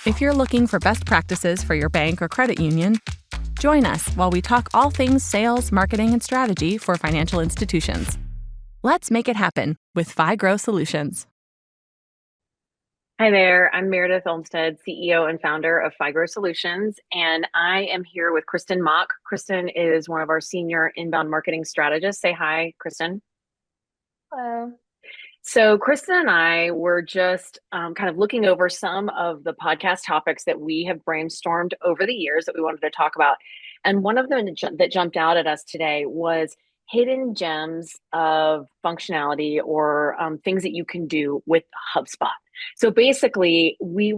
If you're looking for best practices for your bank or credit union, join us while we talk all things sales, marketing, and strategy for financial institutions. Let's make it happen with FiGrow Solutions. Hi there, I'm Meredith Olmstead, CEO and founder of FiGrow Solutions, and I am here with Kristin Mock. Kristin is one of our senior inbound marketing strategists. Say hi, Kristin. Hello. So Kristin and I were just kind of looking over some of the podcast topics that we have brainstormed over the years that we wanted to talk about. And one of them that jumped out at us today was hidden gems of functionality or things that you can do with HubSpot. So basically, we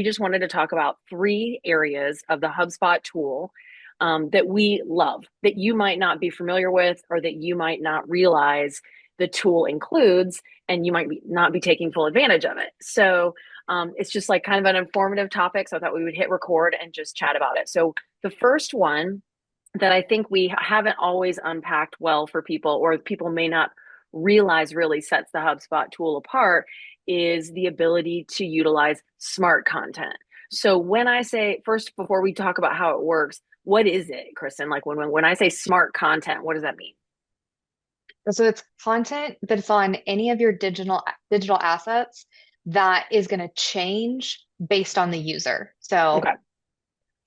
just wanted to talk about 3 areas of the HubSpot tool that we love, that you might not be familiar with, or that you might not realize the tool includes, and you might not be taking full advantage of it. So it's just like kind of an informative topic. So I thought we would hit record and just chat about it. So the first one that I think we haven't always unpacked well for people, or people may not realize really sets the HubSpot tool apart, is the ability to utilize smart content. So when I say, first, before we talk about how it works, what is it, Kristin? Like when I say smart content, what does that mean? So it's content that's on any of your digital assets that is going to change based on the user. So Okay.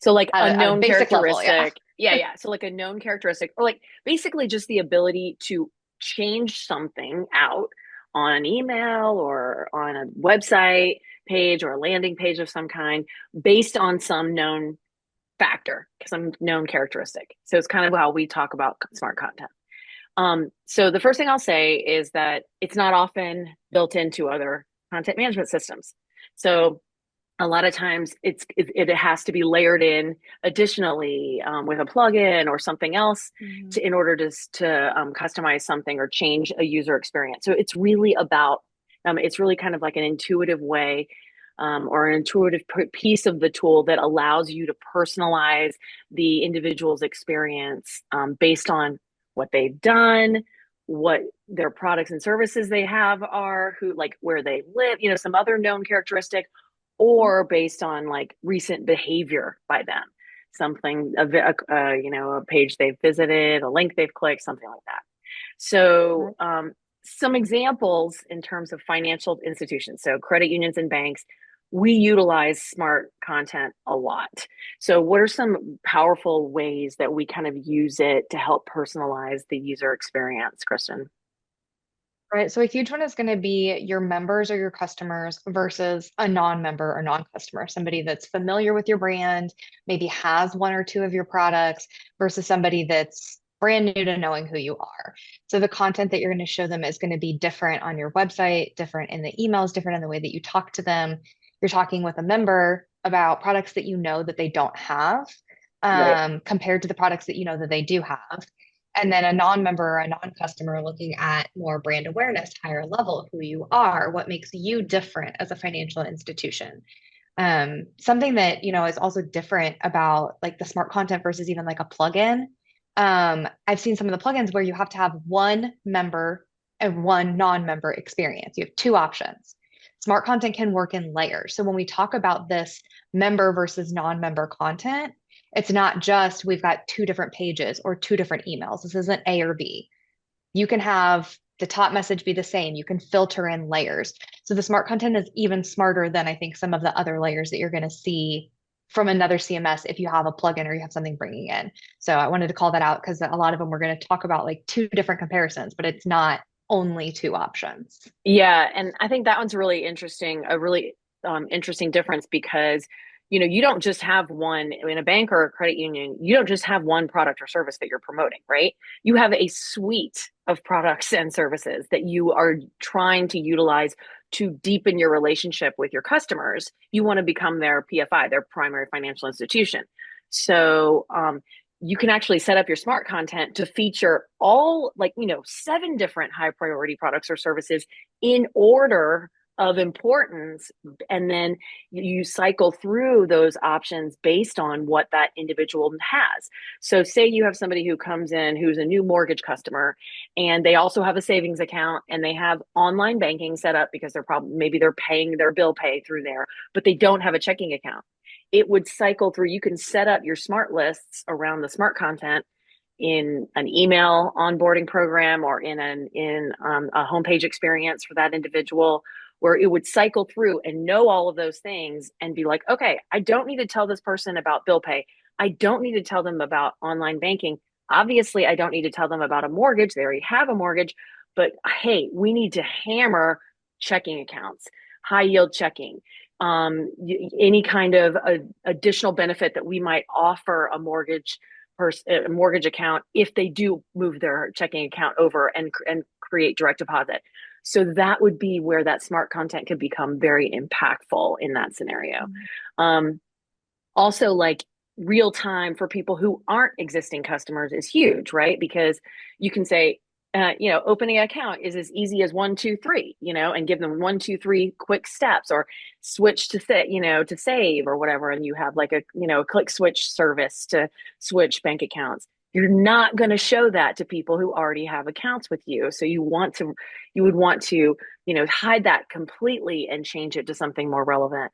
So like a known basic characteristic. level, yeah. Yeah. So like a known characteristic, or like basically just the ability to change something out on an email or on a website page or a landing page of some kind based on some known factor, some known characteristic. So it's kind of how we talk about smart content. So the first thing I'll say is that it's not often built into other content management systems. So a lot of times it has to be layered in additionally with a plugin or something else in order to customize something or change a user experience. So it's really about, it's really kind of like an intuitive way or an intuitive piece of the tool that allows you to personalize the individual's experience based on what they've done, what their products and services they have are, where they live, some other known characteristic, or based on like recent behavior by them, something, a page they've visited, a link they've clicked, something like that. So some examples in terms of financial institutions, so credit unions and banks, we utilize smart content a lot. So what are some powerful ways that we kind of use it to help personalize the user experience, Kristin? Right. So a huge one is going to be your members or your customers versus a non-member or non-customer, somebody that's familiar with your brand, maybe has 1 or 2 of your products versus somebody that's brand new to knowing who you are. So the content that you're going to show them is going to be different on your website, different in the emails, different in the way that you talk to them. You're talking with a member about products that you know that they don't have, Right. compared to the products that you know that they do have. And then a non-member or a non-customer looking at more brand awareness, higher level, who you are, what makes you different as a financial institution. Something that, is also different about like the smart content versus even like a plugin. I've seen some of the plugins where you have to have 1 member and 1 non-member experience. You have 2 options. Smart content can work in layers. So when we talk about this member versus non-member content, it's not just we've got 2 different pages or 2 different emails. This isn't A or B. You can have the top message be the same. You can filter in layers. So the smart content is even smarter than I think some of the other layers that you're going to see from another CMS if you have a plugin or you have something bringing in. So I wanted to call that out because a lot of them we're going to talk about like 2 different comparisons, but it's not only 2 options. Yeah, and I think that one's really interesting, a really interesting difference because you don't just have one in a bank or a credit union. You don't just have one product or service that you're promoting, right? You have a suite of products and services that you are trying to utilize to deepen your relationship with your customers. You want to become their PFI, their primary financial institution. So you can actually set up your smart content to feature all 7 different high priority products or services in order of importance, and then you cycle through those options based on what that individual has. So say you have somebody who comes in who's a new mortgage customer, and they also have a savings account, and they have online banking set up because they're probably, maybe they're paying their bill pay through there, but they don't have a checking account. It would cycle through. You can set up your smart lists around the smart content in an email onboarding program, or in a homepage experience for that individual, where it would cycle through and know all of those things and be like, okay, I don't need to tell this person about bill pay. I don't need to tell them about online banking. Obviously, I don't need to tell them about a mortgage. They already have a mortgage. But hey, we need to hammer checking accounts, high yield checking, any kind of additional benefit that we might offer a mortgage account if they do move their checking account over and create direct deposit. So that would be where that smart content could become very impactful in that scenario. Also, like, real time for people who aren't existing customers is huge, right? Because you can say, opening an account is as easy as 1, 2, 3, and give them 1, 2, 3 quick steps, or switch to to save or whatever. And you have like a click switch service to switch bank accounts. You're not going to show that to people who already have accounts with you. So you would want to, hide that completely and change it to something more relevant.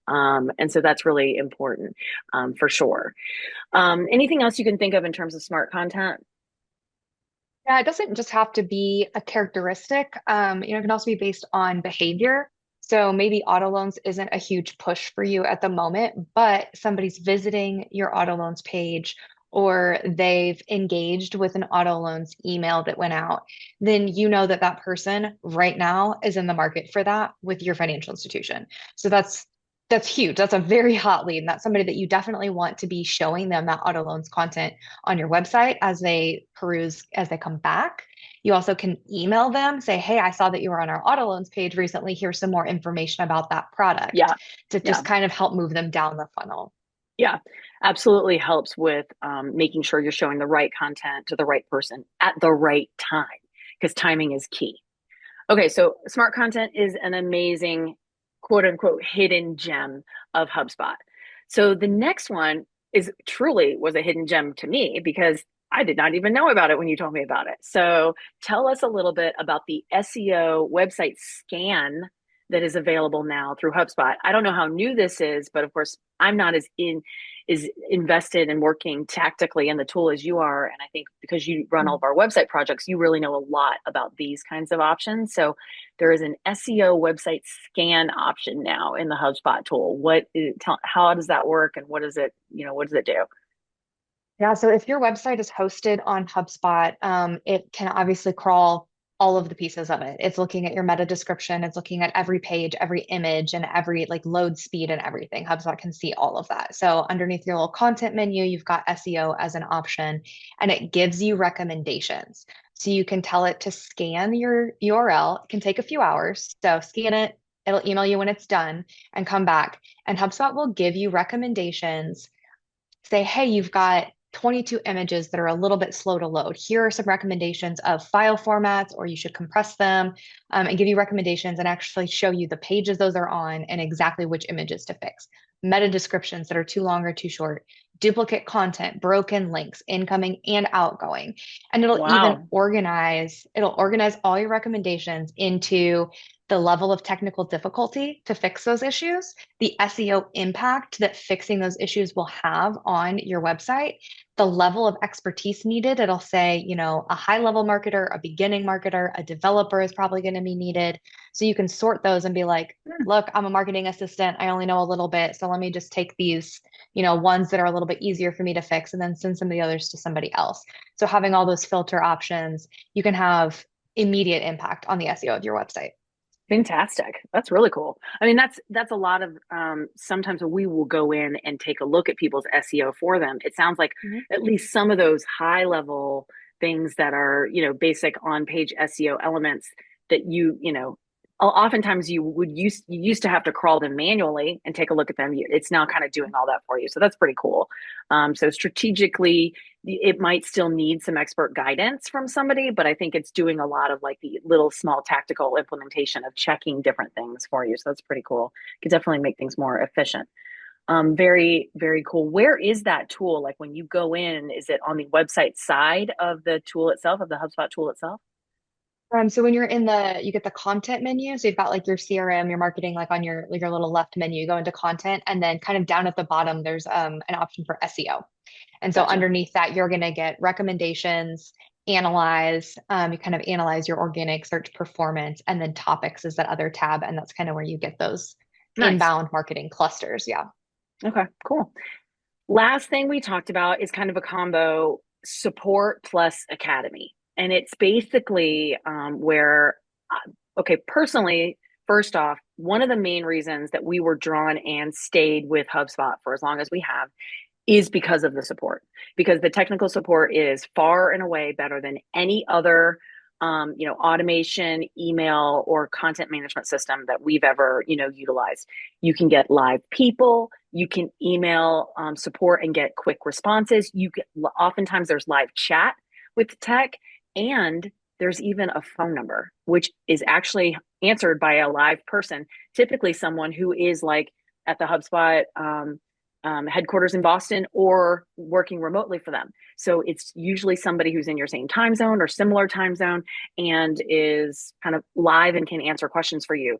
And so that's really important, for sure. Anything else you can think of in terms of smart content? Yeah, it doesn't just have to be a characteristic. It can also be based on behavior. So maybe auto loans isn't a huge push for you at the moment, but somebody's visiting your auto loans page, or they've engaged with an auto loans email that went out, then you know that that person right now is in the market for that with your financial institution. So that's huge. That's a very hot lead. And that's somebody that you definitely want to be showing them that auto loans content on your website as they peruse, as they come back. You also can email them, say, hey, I saw that you were on our auto loans page recently. Here's some more information about that product, Yeah. to just kind of help move them down the funnel. Yeah, absolutely helps with making sure you're showing the right content to the right person at the right time, because timing is key. Okay, so smart content is an amazing, quote unquote, hidden gem of HubSpot. So the next one was a hidden gem to me, because I did not even know about it when you told me about it. So tell us a little bit about the SEO website scan that is available now through HubSpot. I don't know how new this is, but of course I'm not as invested in working tactically in the tool as you are. And I think because you run all of our website projects, you really know a lot about these kinds of options. So there is an SEO website scan option now in the HubSpot tool. How does that work, and what does it do? Yeah, so if your website is hosted on HubSpot, it can obviously crawl all of the pieces of it. It's looking at your meta description, it's looking at every page, every image, and every like load speed and everything. HubSpot can see all of that. So underneath your little content menu, you've got SEO as an option, and it gives you recommendations. So you can tell it to scan your URL. It can take a few hours. So scan it, it'll email you when it's done, and come back. And HubSpot will give you recommendations. Say, hey, you've got 22 images that are a little bit slow to load. Here are some recommendations of file formats, or you should compress them, and give you recommendations and actually show you the pages those are on and exactly which images to fix. Meta descriptions that are too long or too short, duplicate content, broken links, incoming and outgoing. And it'll organize all your recommendations into the level of technical difficulty to fix those issues, the SEO impact that fixing those issues will have on your website, the level of expertise needed. It'll say, a high level marketer, a beginning marketer, a developer is probably going to be needed. So you can sort those and be like, look, I'm a marketing assistant. I only know a little bit. So let me just take these, ones that are a little bit easier for me to fix, and then send some of the others to somebody else. So having all those filter options, you can have immediate impact on the SEO of your website. Fantastic. That's really cool. I mean, that's a lot of, sometimes we will go in and take a look at people's SEO for them. It sounds like at least some of those high level things that are, basic on page SEO elements that oftentimes you used to have to crawl them manually and take a look at them. It's now kind of doing all that for you. So that's pretty cool. So strategically, it might still need some expert guidance from somebody, but I think it's doing a lot of like the little small tactical implementation of checking different things for you. So that's pretty cool. Could definitely make things more efficient. Very, very cool. Where is that tool? Like when you go in, is it on the website side of the tool itself, of the HubSpot tool itself? So when you're you get the content menu. So you've got like your CRM, your marketing, like on your little left menu, you go into content, and then kind of down at the bottom, there's an option for SEO. And so Gotcha. underneath that, you're going to get recommendations, analyze, you kind of analyze your organic search performance, and then topics is that other tab. And that's kind of where you get those Nice. inbound marketing clusters. Yeah. Okay, cool. Last thing we talked about is kind of a combo support plus academy. And it's basically where, okay, personally, first off, one of the main reasons that we were drawn and stayed with HubSpot for as long as we have is because of the support, because the technical support is far and away better than any other automation, email, or content management system that we've ever, utilized. You can get live people, you can email support and get quick responses. Oftentimes there's live chat with tech, and there's even a phone number, which is actually answered by a live person, typically someone who is like at the HubSpot headquarters in Boston or working remotely for them. So it's usually somebody who's in your same time zone or similar time zone and is kind of live and can answer questions for you.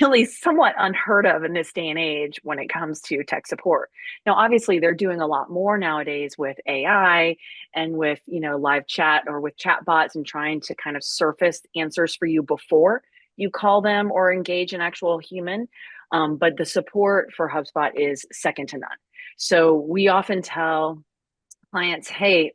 Really somewhat unheard of in this day and age when it comes to tech support. Now, obviously, they're doing a lot more nowadays with AI and with, live chat or with chat bots and trying to kind of surface answers for you before you call them or engage an actual human. But the support for HubSpot is second to none. So we often tell clients, hey,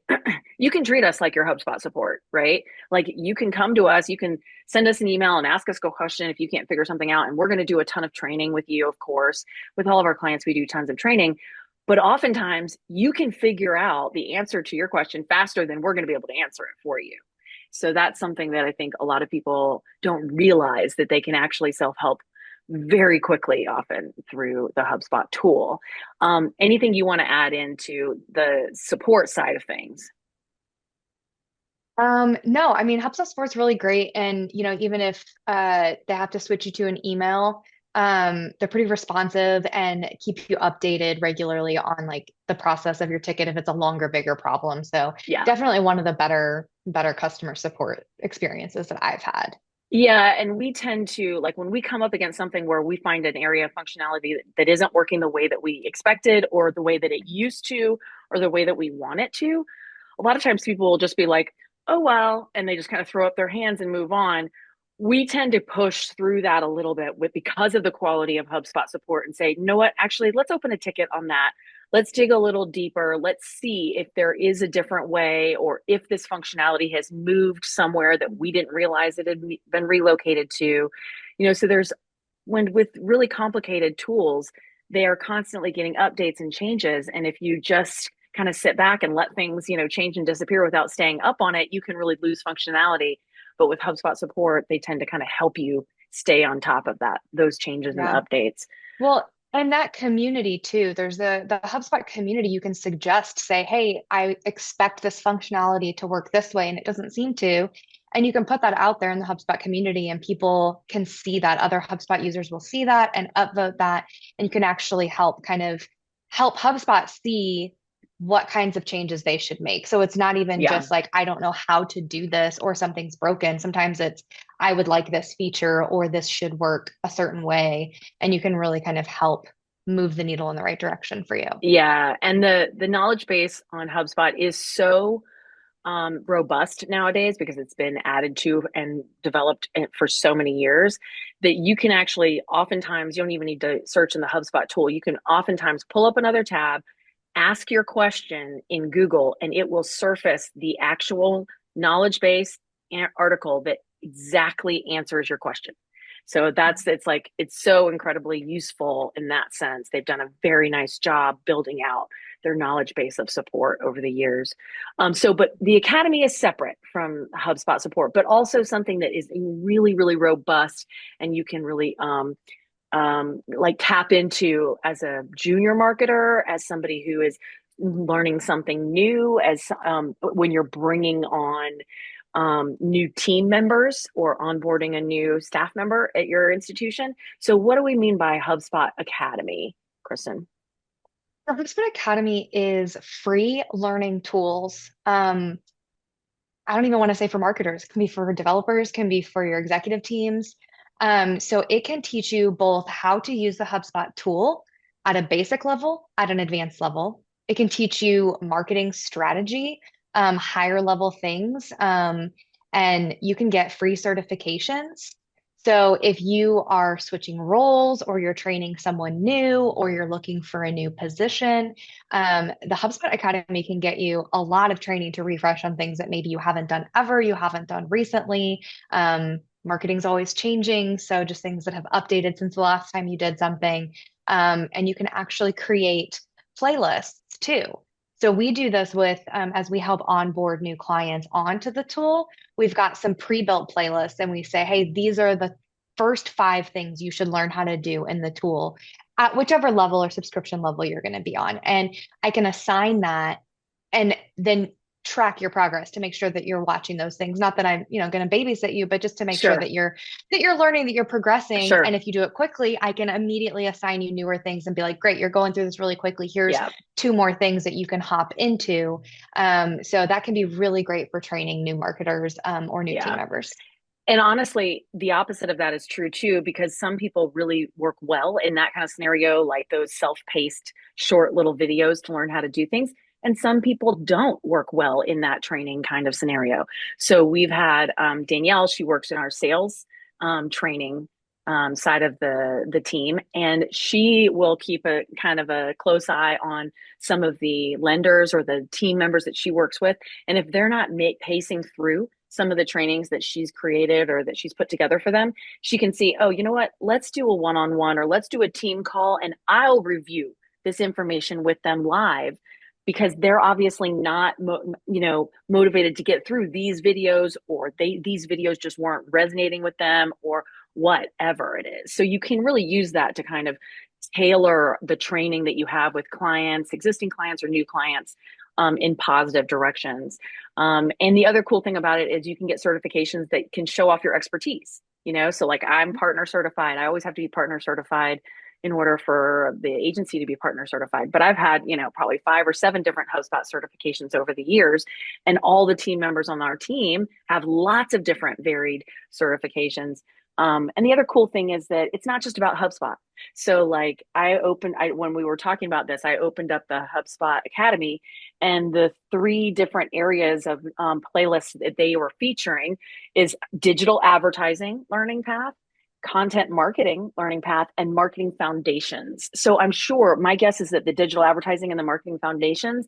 you can treat us like your HubSpot support, right? Like you can come to us, you can send us an email and ask us a question if you can't figure something out. And we're going to do a ton of training with you, of course. With all of our clients, we do tons of training. But oftentimes you can figure out the answer to your question faster than we're going to be able to answer it for you. So that's something that I think a lot of people don't realize, that they can actually self-help very quickly, often through the HubSpot tool. Anything you want to add into the support side of things? No, I mean, HubSpot support's really great. And, even if they have to switch you to an email, they're pretty responsive and keep you updated regularly on like the process of your ticket if it's a longer, bigger problem. So Yeah. definitely one of the better customer support experiences that I've had. Yeah, and we tend to, like, when we come up against something where we find an area of functionality that isn't working the way that we expected or the way that it used to or the way that we want it to, a lot of times people will just be like, oh, well, and they just kind of throw up their hands and move on. We tend to push through that a little bit because of the quality of HubSpot support and say, you know what, actually, let's open a ticket on that. Let's dig a little deeper. Let's see if there is a different way or if this functionality has moved somewhere that we didn't realize it had been relocated to. So with really complicated tools, they are constantly getting updates and changes. And if you just kind of sit back and let things, change and disappear without staying up on it, you can really lose functionality. But with HubSpot support, they tend to kind of help you stay on top of those changes and Yeah. updates. Well, and that community too, there's the HubSpot community. You can suggest, say, hey, I expect this functionality to work this way, and it doesn't seem to. And you can put that out there in the HubSpot community, and people can see that. Other HubSpot users will see that and upvote that. And you can actually help HubSpot see what kinds of changes they should make. So it's not even Yeah. just like, I don't know how to do this or something's broken. Sometimes it's, I would like this feature or this should work a certain way. And you can really kind of help move the needle in the right direction for you. Yeah. And the knowledge base on HubSpot is so robust nowadays because it's been added to and developed for so many years that you can actually, oftentimes, you don't even need to search in the HubSpot tool. You can oftentimes pull up another tab, ask your question in Google, and it will surface the actual knowledge base article that exactly answers your question. So it's so incredibly useful in that sense. They've done a very nice job building out their knowledge base of support over the years. But the Academy is separate from HubSpot support, but also something that is really, really robust, and you can really like tap into as a junior marketer, as somebody who is learning something new, as when you're bringing on new team members or onboarding a new staff member at your institution. So what do we mean by HubSpot Academy, Kristin? The HubSpot Academy is free learning tools. I don't even want to say for marketers. It can be for developers, can be for your executive teams. So it can teach you both how to use the HubSpot tool at a basic level, at an advanced level. It can teach you marketing strategy, higher level things, and you can get free certifications. So if you are switching roles, or you're training someone new, or you're looking for a new position, the HubSpot Academy can get you a lot of training to refresh on things that maybe you haven't done ever, you haven't done recently. Marketing's always changing, so just things that have updated since the last time you did something. And you can actually create playlists too. So we do this with, as we help onboard new clients onto the tool, we've got some pre-built playlists, and we say, hey, these are the first 5 things you should learn how to do in the tool at whichever level or subscription level you're going to be on. And I can assign that and then track your progress to make sure that you're watching those things. Not that I'm, going to babysit you, but just to make sure that you're learning, that you're progressing. Sure. And if you do it quickly, I can immediately assign you newer things and be like, great, you're going through this really quickly. Here's 2 more things that you can hop into. So that can be really great for training new marketers or new team members. And honestly, the opposite of that is true too, because some people really work well in that kind of scenario, like those self-paced short little videos to learn how to do things. And some people don't work well in that training kind of scenario. So we've had Danielle, she works in our sales training side of the team, and she will keep a kind of a close eye on some of the lenders or the team members that she works with. And if they're not pacing through some of the trainings that she's created or that she's put together for them, she can see, oh, you know what, let's do a one-on-one, or let's do a team call, and I'll review this information with them live, because they're obviously not, motivated to get through these videos, or these videos just weren't resonating with them, or whatever it is. So you can really use that to kind of tailor the training that you have with clients, existing clients or new clients, in positive directions. And the other cool thing about it is you can get certifications that can show off your expertise. So like I'm partner certified. I always have to be partner certified in order for the agency to be partner certified. But I've had, probably 5 or 7 different HubSpot certifications over the years. And all the team members on our team have lots of different varied certifications. And the other cool thing is that it's not just about HubSpot. So like when we were talking about this, I opened up the HubSpot Academy, and the 3 different areas of playlists that they were featuring is digital advertising learning path, content marketing learning path, and marketing foundations. So I'm sure, my guess is that the digital advertising and the marketing foundations,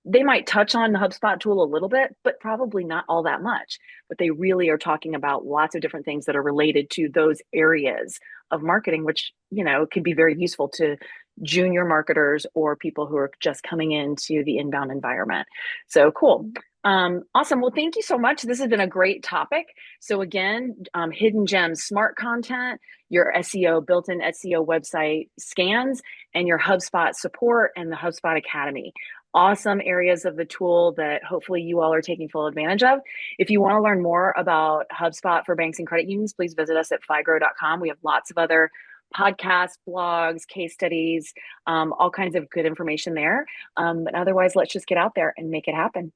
they might touch on the HubSpot tool a little bit, but probably not all that much. But they really are talking about lots of different things that are related to those areas of marketing, which, can be very useful to junior marketers or people who are just coming into the inbound environment. So cool. Awesome. Well, thank you so much. This has been a great topic. So again, hidden gems, smart content, your SEO, built-in SEO website scans, and your HubSpot support, and the HubSpot Academy. Awesome areas of the tool that hopefully you all are taking full advantage of. If you want to learn more about HubSpot for banks and credit unions, please visit us at figrow.com. We have lots of other podcasts, blogs, case studies, all kinds of good information there. But otherwise, let's just get out there and make it happen.